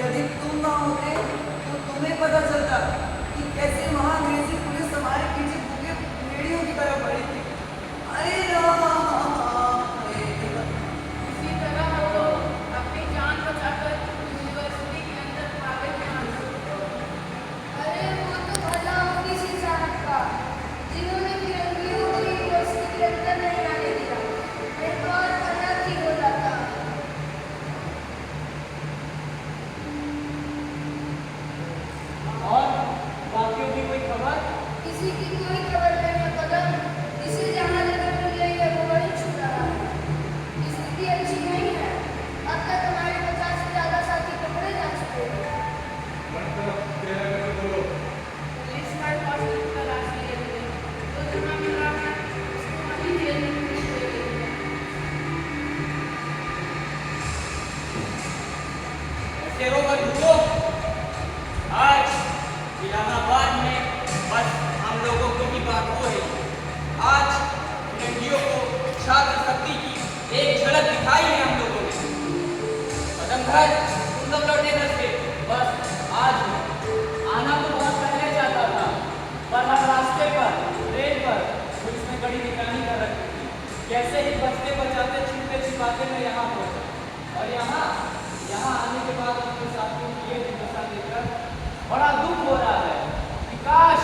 यदि तुम ना होते तो तुम्हें पता चलता कि कैसे वहां अंग्रेजी पुलिस हमारे पीछे भूखे भेड़ियों की तरह पड़ी थी। अरे राम, इसी तरह हम लोग अपनी जान बचाकर यूनिवर्सिटी के अंदर भागे थे। अरे वो तो भला हो किसी साहब का जिन्होंने फिरंगियों को यूनिवर्सिटी के अंदर नहीं आने दिया। मैं तो और अलग ही हो जाता। और बाकियों की कोई खबर? किसी की कोई खबर नहीं है कदम। जिसे जहाँ जगह मिल रही है वो वहीं छुप रहा है। स्थिति अच्छी नहीं है। अब तक हमारे 50 से ज्यादा साथी पकड़े जा चुके हैं। पुलिस हर हॉस्टल की तलाश ले रही है। जो जहाँ मिल रहा है उसको वहीं जेल में भेज दे रही है। ऐसे होकर रुको। आज इलाहाबाद में बस हम लोगों की ही बात हो रही है। आज फिरंगियों को छात्र शक्ति की एक झलक दिखाई है हम लोगों ने। पतंगर, तुम लोग लौटे घर से बस आज ही। आना तो बहुत पहले चाहता था, पर हम रास्ते पर ट्रेन पर पुलिस ने कड़ी निगरानी कर रखी थी। कैसे ही बचते बचाते छिपते छिपाते मैं यहाँ पहुँचा। और यहाँ आने के बाद अपने साथियों की ये दुर्दशा देखकर बड़ा दुख हो रहा है कि काश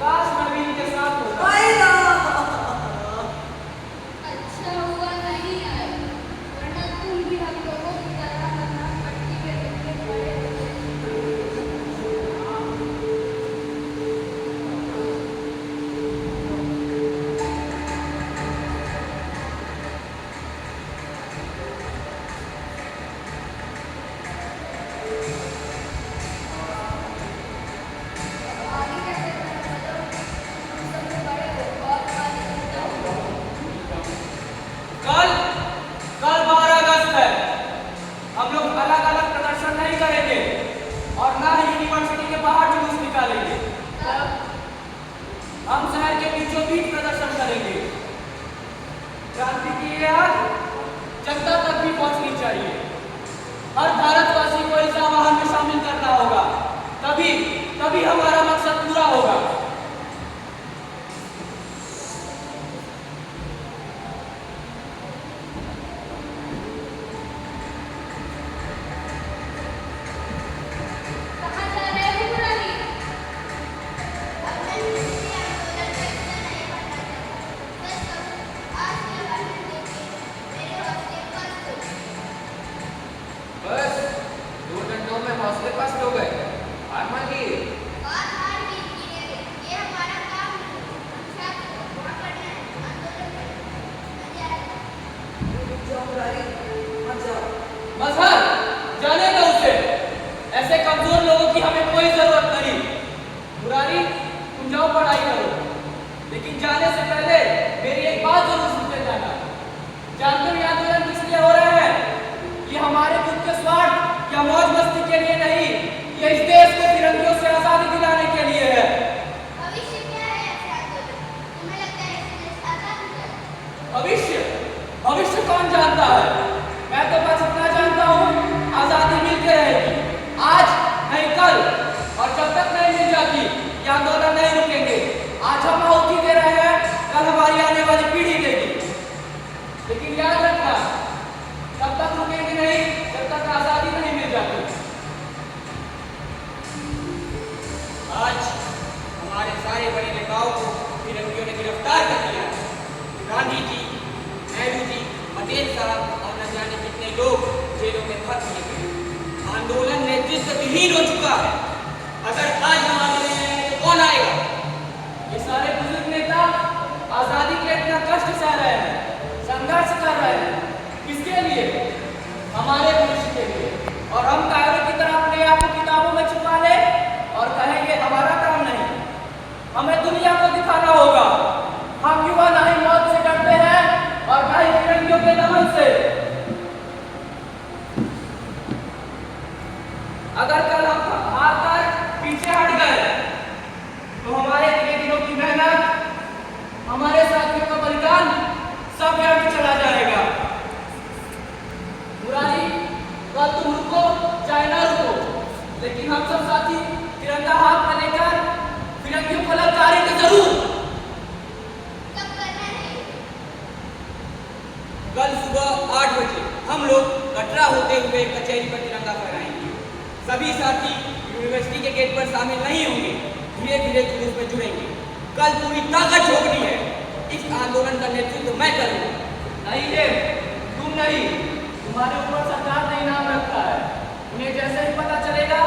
मैं भी इनके साथ होता। अरे राम, अच्छा हुआ नहीं आए, वरना तुम भी हम लोगों की तरह पट्टी में डूबे पड़े होते। आगे क्या करना है कदम? तुम सब तो बड़े हो और तुम्हारी चिंता हो। कल 12 अगस्त है। हम लोग अलग अलग प्रदर्शन नहीं करेंगे और ना ही यूनिवर्सिटी के बाहर जुलूस निकालेंगे। हम शहर के बीचों बीच प्रदर्शन करेंगे। क्रांति की ये आग जनता तक भी पहुंचनी चाहिए। हर भारतवासी को इस आह्वान में शामिल करना होगा। तभी हमारा मकसद पूरा होगा। कहाँ जा रहे हो मुरारी? अपने दूसरे आंदोलन का हिस्सा नहीं बनना चाहता। बस अब आज के भाषण देके मेरे हौसले पस्त हो गए। बस 2 घंटों में हौसले पस्त हो गए। हार मान लिए। बात हार जीत की नहीं है। ये हमारा काम नहीं है। हम छात्र वहाँ पढ़ना है, आंदोलन करना है। मजा आएगा। रुक जाओ मुरारी, मत जाओ। मजहर, जाने दो उसे। ऐसे कमजोर लोगों की हमें कोई जरूरत नहीं। मुरारी, तुम जाओ पढ़ाई करो, लेकिन जाने से पहले मेरी एक बात जरूर सुनते जाना। जानते हो ये आंदोलन किस लिए हो रहा है? ये हमारे खुद के स्वार्थ या मौज मस्ती के लिए नहीं, ये इस देश को फिरंगियों से आजादी दिलाने के लिए है। भविष्य क्या है ऐसे आंदोलन? तुम्हें लगता है इससे देश आजाद हो जाएगा? भविष्य कौन जानता है? मैं तो बस इतना जानता हूँ, आजादी मिलके रहेगी। आज नहीं कल, और जब तक नहीं मिल जाती ये आंदोलन नहीं रुकेंगे। आज हम आहुति दे रहे हैं, कल हमारी आने वाली पीढ़ी देगी। लेकिन याद रखना, तब तक रुकेंगे नहीं जब तक आजादी नहीं मिल जाती। आज हमारे सारे बड़े नेताओं को फिरंगियों ने गिरफ्तार कर लिया है। गांधी जी, नेहरू जी, पटेल साहब और न जाने कितने लोग जेलों में फंस किए गए। आंदोलन नेतृत्व विहीन हो चुका है। अगर आज हम आगे नहीं आएंगे तो कौन आएगा? ये सारे बुजुर्ग नेता आजादी के इतना कष्ट सह रहे हैं, संघर्ष कर रहे हैं। किसके लिए? हमारे भविष्य के लिए। और हम कायरों की तरह अपने आप को किताबों में छुपा ले और कहेंगे हमारा काम नहीं। हमें दुनिया को दिखाना होगा हम युवा ना ही मौत से डरते हैं और ना ही फिरंगियों के दमन से। अगर कल हम हार कर पीछे हट गए तो हमारे इतने दिनों की मेहनत, हमारे साथियों का बलिदान सब व्यर्थ चला जाएगा। मुरारी, कल तुम रुको चाहे ना रुको, लेकिन हम सब साथी तिरंगा हाथ में लेकर फिरंगियों को ललकारेंगे जरूर। कब करना है? कल सुबह 8 बजे हम लोग कटरा होते हुए कचहरी पर तिरंगा फहराएंगे। सभी साथी यूनिवर्सिटी के गेट पर शामिल नहीं होंगे, धीरे धीरे जुलूस में जुड़ेंगे। कल पूरी ताकत झोंकनी है। इस आंदोलन का नेतृत्व मैं करूंगा। नहीं है, तुम नहीं, तुम्हारे ऊपर सरकार ने इनाम रखा है। उन्हें जैसे ही पता चलेगा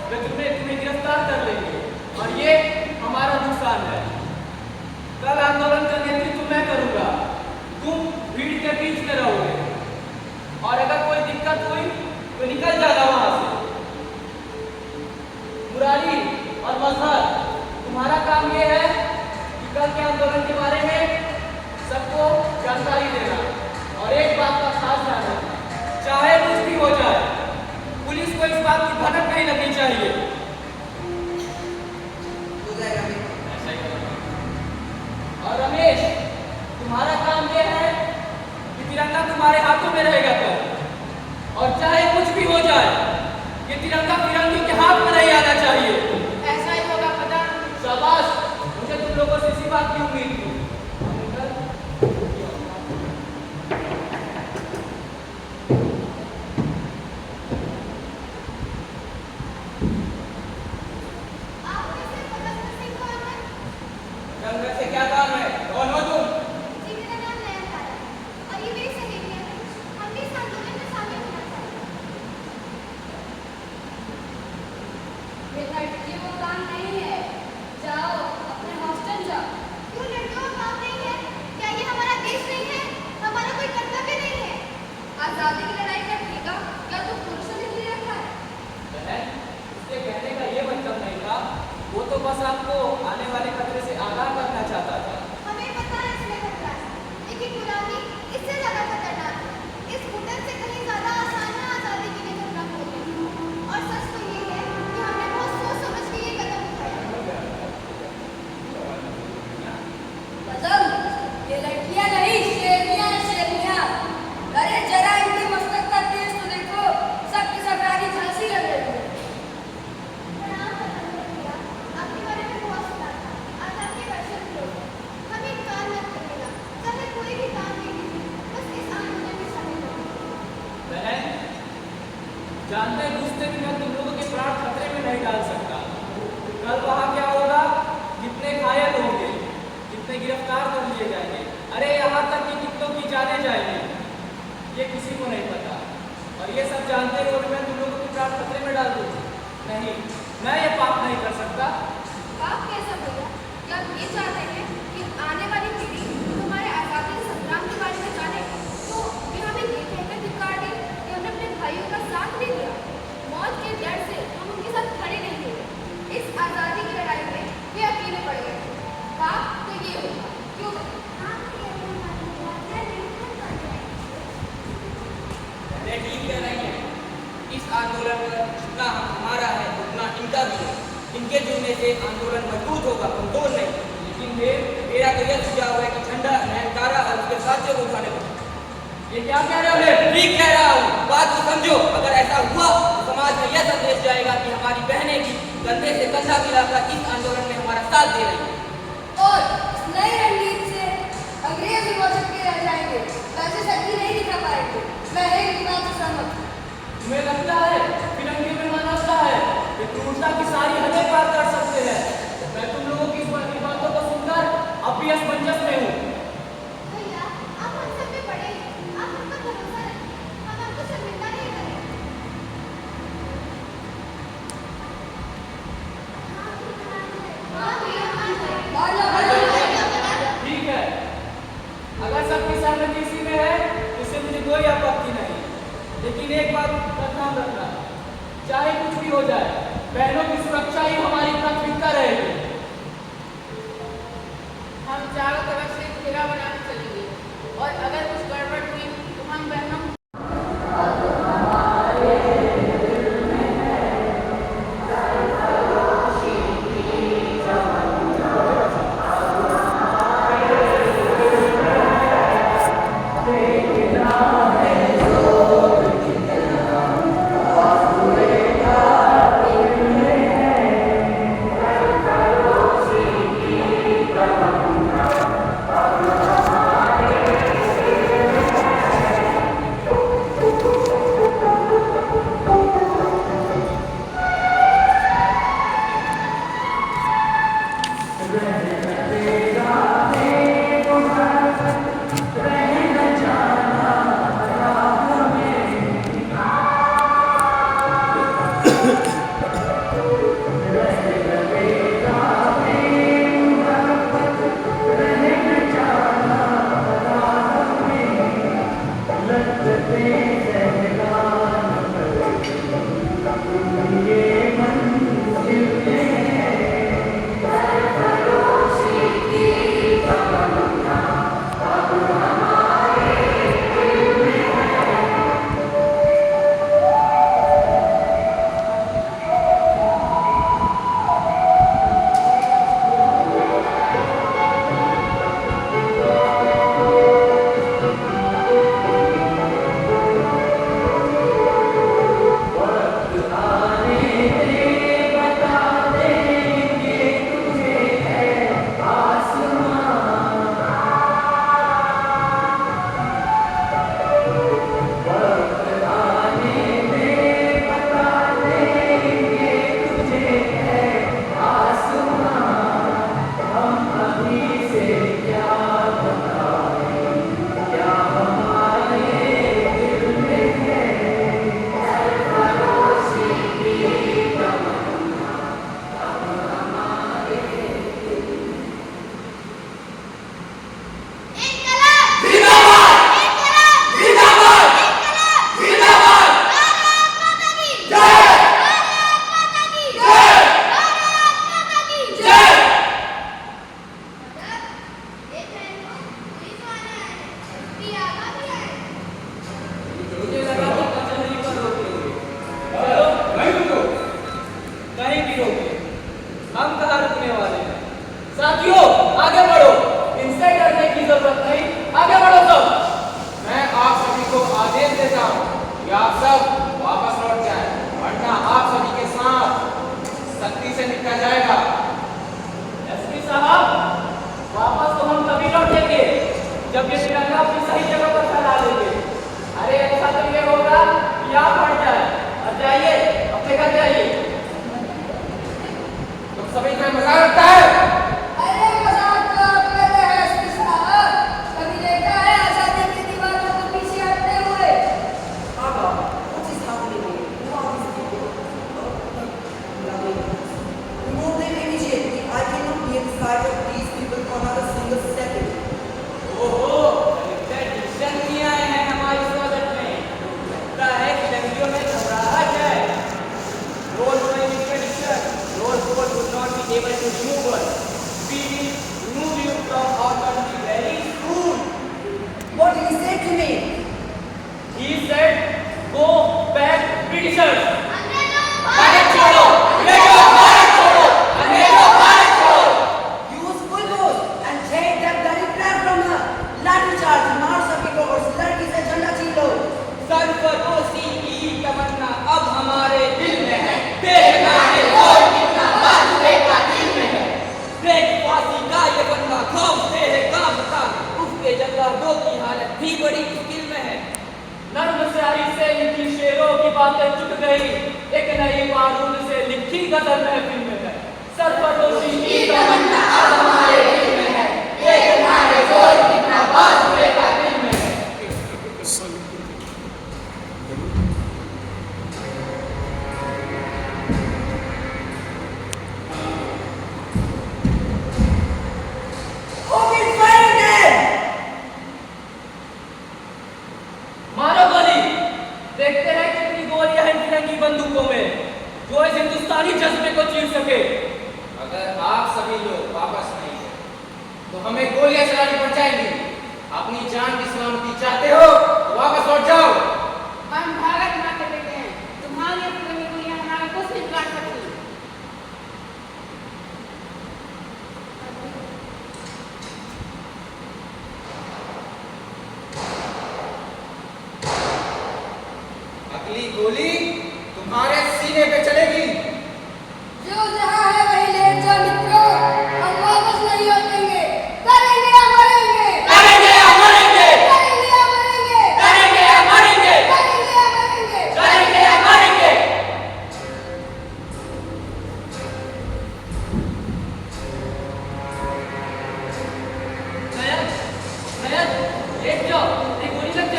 वे तुम्हें गिरफ्तार कर लेंगे और ये हमारा नुकसान है। कल आंदोलन का नेतृत्व मैं करूंगा, तुम भीड़ के बीच में रहोगे और अगर कोई दिक्कत हुई तो निकल जाना वहां से। मुरारी और मजहर, तुम्हारा काम ये है कि कल के आंदोलन के बारे में सबको जानकारी देना और एक बात का खास ध्यान रखना, चाहे कुछ भी हो जाए पुलिस को इस बात की भनक नहीं लगनी चाहिए। हो जाएगा मैं। ऐसा ही करूंगा। और रमेश, तुम्हारा काम यह है कि तिरंगा तुम्हारे हाथों में रहेगा कल, और चाहे कुछ भी हो जाए ये तिरंगा फिरंगियों के हाथ में नहीं आना चाहिए। ऐसा ही होगा प्रधान। शाबाश, मुझे तुम लोगों से इसी बात की उम्मीद थी। आप में से भगत सिंह कौन है? जंगल से क्या काम है? कौन हो तुम? जी, मेरा नाम नयनतारा है और ये मेरी सहेलियां हैं। हम भी इस आंदोलन में शामिल होना चाहते हैं। बेटा, ये वो काम नहीं है। जाओ, अपने हॉस्टल जाओ। क्यों लड़कियों का काम नहीं है? क्या ये हमारा देश नहीं है? हमारा कोई कर्तव्य नहीं है? आजादी की लड़ाई का ठेका क्या तुम पुरुषों ने ले रखा है? बहन, उसके कहने का ये मतलब नहीं था, वो तो बस आपको आने वाले खतरे से आगाह करना चाहता था। हमें पता है इसमें खतरा है, लेकिन गुलामी इससे ज्यादा खतरनाक है। इस घुटन से कहीं ज्यादा आसान है आजादी के लिए झगड़ा खोलना। और सच तो ये है कि हमने बहुत सोच समझ के ये कदम उठाया। कदम, ये लड़कियां नहीं, शेरनियां हैं, शेरनियां। अरे जरा इनके मस्तक का तेज तो देखो, सबके सब रानी झांसी लग रही है। प्रणाम करना भैया, आपके बारे में बहुत सुना था। आज आपके दर्शन हुए। हमें काम मत करिएगा, चाहे कोई भी काम नहीं कीजिए, बस इस आंदोलन में शामिल होइए। बहन, जानते बुझते भी मैं तुम लोगों के प्राण खतरे में नहीं डाल सकता। कल वहां क्या होगा, कितने घायल होंगे, कितने गिरफ्तार कर लिए जाएंगे, अरे यहाँ तक कि कितनों की जाने जाएंगी, ये किसी को नहीं पता। और ये सब जानते हुए भी मैं तुम लोगों के प्राण खतरे में डाल दूँ? नहीं, मैं ये पाप नहीं कर सकता। आप कैसा भैया? क्या आप ये चाहते हैं कि आने वाली पीढ़ी तुम्हारे आजादी संग्राम के बारे में जाने? तो वे हमें ये कहकर धिक्कार दें कि हमने अपने भाइयों का साथ नहीं दिया, मौत के डर से हम उनके साथ खड़े नहीं हुए। इस आजादी की लड़ाई में वे अकेले पड़ गए। पाप तो ये होगा क्यों? मैं ठीक कह रही है। इस आंदोलन पर जितना हमारा है उतना इनका भी है। इनके जुड़ने से आंदोलन मजबूत होगा, कमजोर नहीं। लेकिन मेरा तो यह सुझाव है कि झंडा नयनतारा और उसके साथियों को उठाने को। ये क्या कह रहे हो? मैं ठीक कह रहा हूँ, बात को समझो। अगर ऐसा हुआ तो समाज में यह संदेश जाएगा कि हमारी बहनें भी कंधे से कंधा मिलाकर इस आंदोलन में हमारा साथ दे रही है। और इस नई रणनीति से अंग्रेज विमोचक के रह जाएंगे, वैसे शक्ति नहीं दिखा पाएंगे। मैं एक बात से सहमत हूँ। तुम्हें लगता है फिरंगियों में मानवता है, ये क्रूरता की सारी हदें पार कर सकते हैं? मैं तुम लोगों की इस बातों को सुनकर अब भी असमंजस में हूँ। भैया, आप हम सब में बड़े हैं, आप हम पर भरोसा रखें, हम आपको शर्मिंदा नहीं करेंगे। हाँ भैया, हाँ भैया। ठीक है, अगर सबकी सहमति इसी में है तो इससे मुझे कोई आपत्ति नहीं। लेकिन एक बात का ध्यान रखना, चाहे कुछ भी हो जाए, बहनों की सुरक्षा ही हमारी प्राथमिकता रहेगी। हम चारों तरफ से घेरा बनाने चलेंगे और अगर कुछ गड़बड़ हुई तो हम बहनों भैया,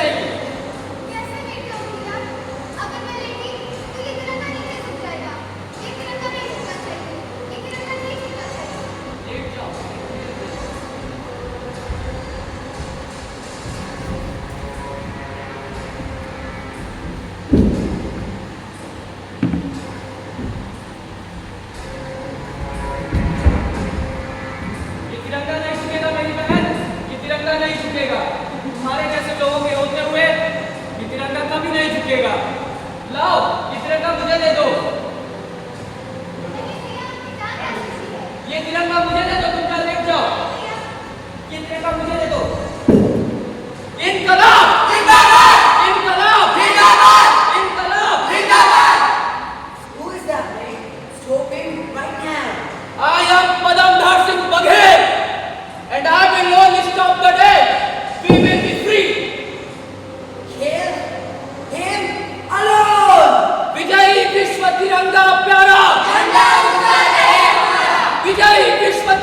कैसे लेट जाऊंगी यार? अगर मैं लेटी तो ये गलत नहीं कैसे हो जाएगा?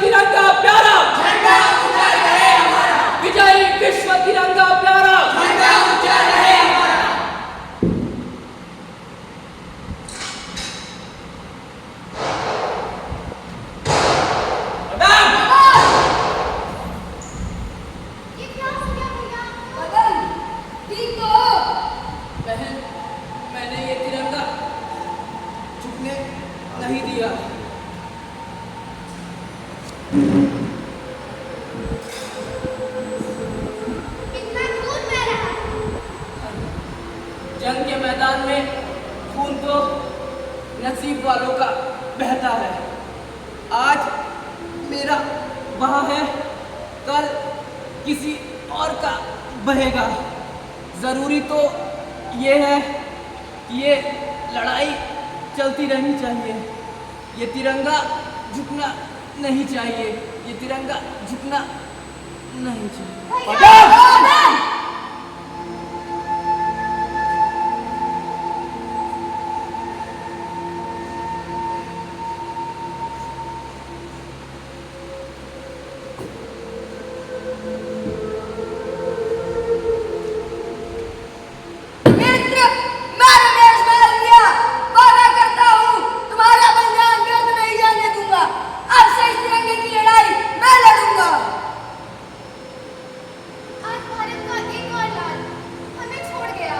तिरंगा प्यारा, झंडा ऊंचा रहे हमारा, विजयी विश्व तिरंगा प्यारा, झंडा ऊंचा रहे हमारा। ये क्या हो गया भैया? बदल, ठीक तो हो? बहन, मैंने ये तिरंगा झुकने नहीं दिया। इतना खून बह रहा है। जंग के मैदान में खून तो नसीब वालों का बहता है। आज मेरा बहा है, कल किसी और का बहेगा। जरूरी तो ये है कि ये लड़ाई चलती रहनी चाहिए। ये तिरंगा झुकना नहीं चाहिए, ये तिरंगा झुकना नहीं चाहिए। मित्र, मैं रमेश मालविया वादा करता हूँ तुम्हारा बलिदान व्यर्थ नहीं जाने दूंगा। अब से इस तिरंगे की लड़ाई मैं लड़ूंगा। आज भारत का एक और लाल हमें छोड़ गया।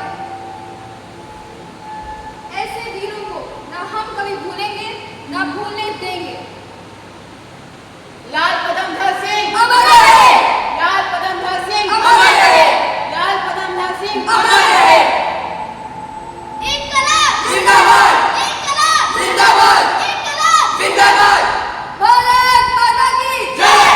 ऐसे वीरों को ना हम कभी भूलेंगे ना भूलने देंगे। लाल पदमधर सिंह अमर रहे! लाल पदमधर सिंह अमर रहे! लाल पदमधर सिंह अमर रहे! इनकलाब! जिंदाबाद! इनकलाब! जिंदाबाद! इनकलाब! जिंदाबाद! भारत माता की जय!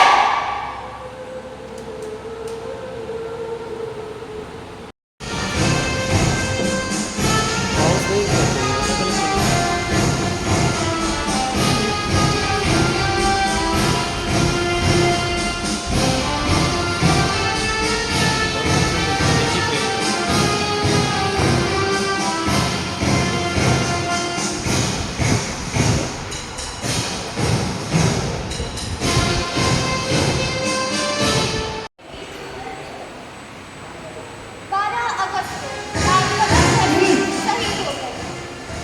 अगस्त को लाल पदमधर सिंह शहीद हो गए।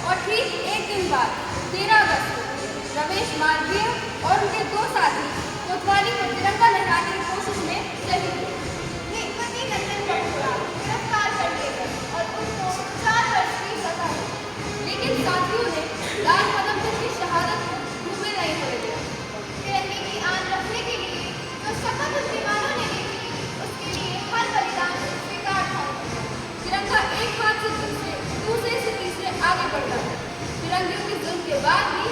और ठीक एक दिन बाद 13 अगस्त को रमेश मालवीय और उनके दो साथी कोतवाली को तिरंगा लहराने की कोशिश में शहीद हुए। हिकमती नंदन बटुआ गिरफ्तार कर लिए गए और उनको 4 वर्ष की सजा हुई। लेकिन साथियों ने लाल पदमधर की शहादत को मुंह में नहीं होने दिया। तिरंगे की आन रखने के लिए जो शपथ उन दीवानों ने ली थी, उसके लिए हर बलिदान स्वीकार था। तिरंगा एक हाथ से दूसरे से तीसरे आगे बढ़ता है। तिरंगे की जुल्म के बाद भी